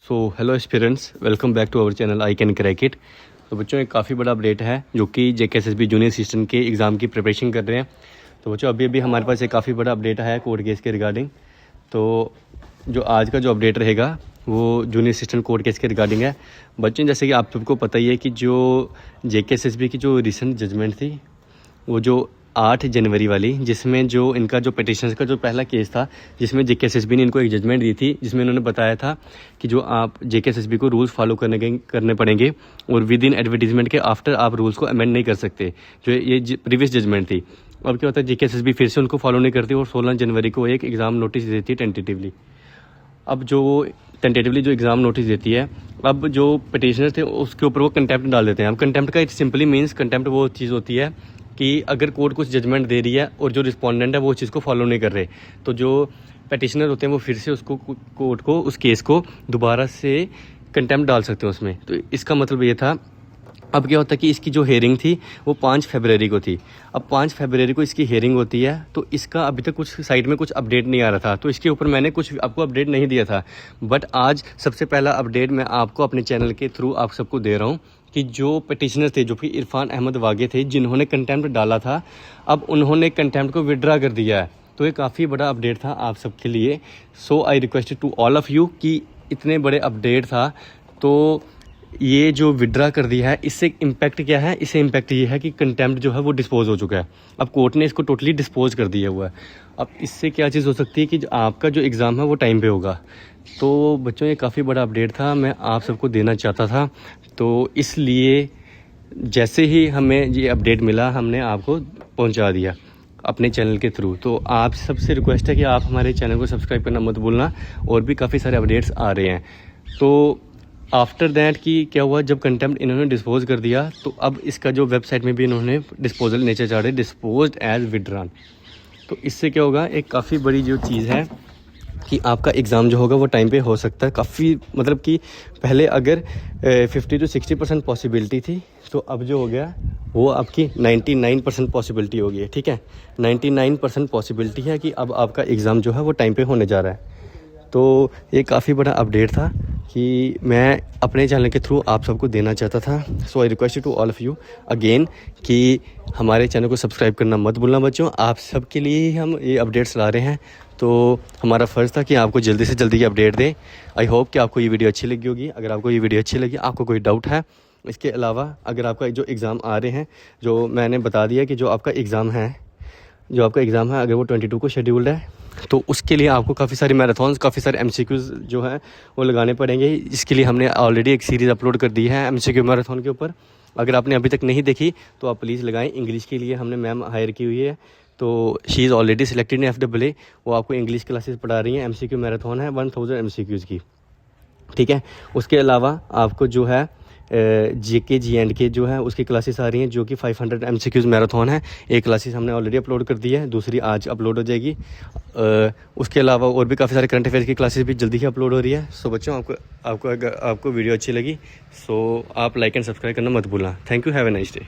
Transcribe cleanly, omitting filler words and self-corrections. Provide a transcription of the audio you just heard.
So hello aspirants, welcome back to our channel I can crack it. तो बच्चों एक काफ़ी बड़ा अपडेट है जो कि जेकेएसएसबी जूनियर असिस्टेंट के एग्ज़ाम की प्रिपरेशन कर रहे हैं। तो बच्चों अभी हमारे पास एक काफ़ी बड़ा अपडेट आया है कोर्ट केस के रिगार्डिंग। तो जो आज का जो अपडेट रहेगा वो जूनियर असिस्टेंट कोर्ट केस के रिगार्डिंग है। बच्चों जैसे कि आप सबको पता ही है कि जो जेकेएसएसबी की जो रिसेंट जजमेंट थी वो जो 8 जनवरी वाली, जिसमें जो इनका जो पिटिशनर्स का जो पहला केस था, जिसमें जेकेएसएसबी ने इनको एक जजमेंट दी थी, जिसमें उन्होंने बताया था कि जो आप जेकेएसएसबी को रूल्स फॉलो करने पड़ेंगे और विद इन एडवर्टीजमेंट के आफ्टर आप रूल्स को अमेंड नहीं कर सकते, जो ये प्रीवियस जजमेंट थी। अब क्या होता है, जेकेएसएसबी फिर से उनको फॉलो नहीं करती और 16 जनवरी को एक एग्ज़ाम नोटिस देती है टेंटेटिवली। अब जो टेंटेटिवली जो एग्ज़ाम नोटिस देती है, अब जो पिटिशनर थे उसके ऊपर वो कंटेम्प्ट डाल देते हैं। अब कंटेम्प्ट का इट सिंपली मीन्स, कंटेम्प्ट वो चीज़ होती है कि अगर कोर्ट कुछ जजमेंट दे रही है और जो रिस्पोंडेंट है वो चीज़ को फॉलो नहीं कर रहे, तो जो पिटिशनर होते हैं वो फिर से उसको कोर्ट को उस केस को दोबारा से कंटेम्प्ट डाल सकते हैं उसमें। तो इसका मतलब ये था। अब क्या होता है कि इसकी जो हेयरिंग थी वो 5 फरवरी को थी। अब 5 फरवरी को इसकी हेयरिंग होती है, तो इसका अभी तक कुछ साइड में कुछ अपडेट नहीं आ रहा था, तो इसके ऊपर मैंने कुछ आपको अपडेट नहीं दिया था। बट आज सबसे पहला अपडेट मैं आपको अपने चैनल के थ्रू आप सबको दे रहा हूँ कि जो पिटिशनर थे, जो कि इरफान अहमद वागे थे, जिन्होंने कंटेम्प्ट डाला था, अब उन्होंने कंटेम्प्ट को विड्रा कर दिया है। तो ये काफ़ी बड़ा अपडेट था आप सबके लिए। So I request to all of you कि इतने बड़े अपडेट था, तो ये जो विड्रा कर दिया है, इससे इम्पैक्ट क्या है? इससे इम्पैक्ट ये है कि कंटेम्प्ट जो है वो डिस्पोज हो चुका है। अब कोर्ट ने इसको टोटली डिस्पोज कर दिया हुआ है। अब इससे क्या चीज़ हो सकती है कि आपका जो एग्ज़ाम है वो टाइम पे होगा। तो बच्चों ये काफ़ी बड़ा अपडेट था, मैं आप सबको देना चाहता था। तो इसलिए जैसे ही हमें ये अपडेट मिला, हमने आपको पहुंचा दिया अपने चैनल के थ्रू। तो आप सबसे रिक्वेस्ट है कि आप हमारे चैनल को सब्सक्राइब करना मत भूलना, और भी काफ़ी सारे अपडेट्स आ रहे हैं। तो आफ्टर दैट कि क्या हुआ, जब कंटेम्प्ट इन्होंने डिस्पोज कर दिया, तो अब इसका जो वेबसाइट में भी इन्होंने डिस्पोजल नीचे चाढ़े, डिस्पोज्ड एज विड्रॉन। तो इससे क्या होगा, एक काफ़ी बड़ी जो चीज़ है कि आपका एग्ज़ाम जो होगा वो टाइम पे हो सकता है। काफ़ी मतलब कि पहले अगर 50 to 60% पॉसिबिलिटी थी, तो अब जो हो गया वो आपकी 99% पॉसिबिलिटी हो गई है। ठीक है, 99% पॉसिबिलिटी है कि अब आपका एग्ज़ाम जो है वो टाइम पे होने जा रहा है। तो ये काफ़ी बड़ा अपडेट था कि मैं अपने चैनल के थ्रू आप सबको देना चाहता था। So I request to all of you again कि हमारे चैनल को सब्सक्राइब करना मत भूलना बच्चों। आप सबके लिए ही हम ये अपडेट्स ला रहे हैं, तो हमारा फ़र्ज़ था कि आपको जल्दी से जल्दी ये अपडेट दें। आई होप कि आपको ये वीडियो अच्छी लगी होगी। अगर आपको ये वीडियो अच्छी लगी, आपको कोई डाउट है, इसके अलावा अगर आपका जो एग्ज़ाम आ रहे हैं, जो मैंने बता दिया कि जो आपका एग्ज़ाम है अगर वो 22 को शेड्यूल्ड है, तो उसके लिए आपको काफ़ी सारे मैराथॉन्स, काफ़ी सारे एमसीक्यूज़ जो हैं वो लगाने पड़ेंगे। इसके लिए हमने ऑलरेडी एक सीरीज़ अपलोड कर दी है एमसीक्यू मैराथन के ऊपर। अगर आपने अभी तक नहीं देखी तो आप प्लीज़ लगाएं। इंग्लिश के लिए हमने मैम हायर की हुई है, तो she is already selected in FAA। वो आपको इंग्लिश क्लासेस पढ़ा रही हैं। एमसीक्यू मैराथन है 1000 एमसीक्यूज़ की। ठीक है, उसके अलावा आपको जो है JK G&K जो है उसकी क्लासेस आ रही हैं, जो कि 500 MCQs मैराथन है। एक क्लासेस हमने ऑलरेडी अपलोड कर दी है, दूसरी आज अपलोड हो जाएगी। उसके अलावा और भी काफ़ी सारे करंट अफेयर्स की क्लासेस भी जल्दी ही अपलोड हो रही है। सो बच्चों अगर आपको वीडियो अच्छी लगी, सो आप लाइक एंड सब्सक्राइब करना मत भूलना। Thank you, have a nice day.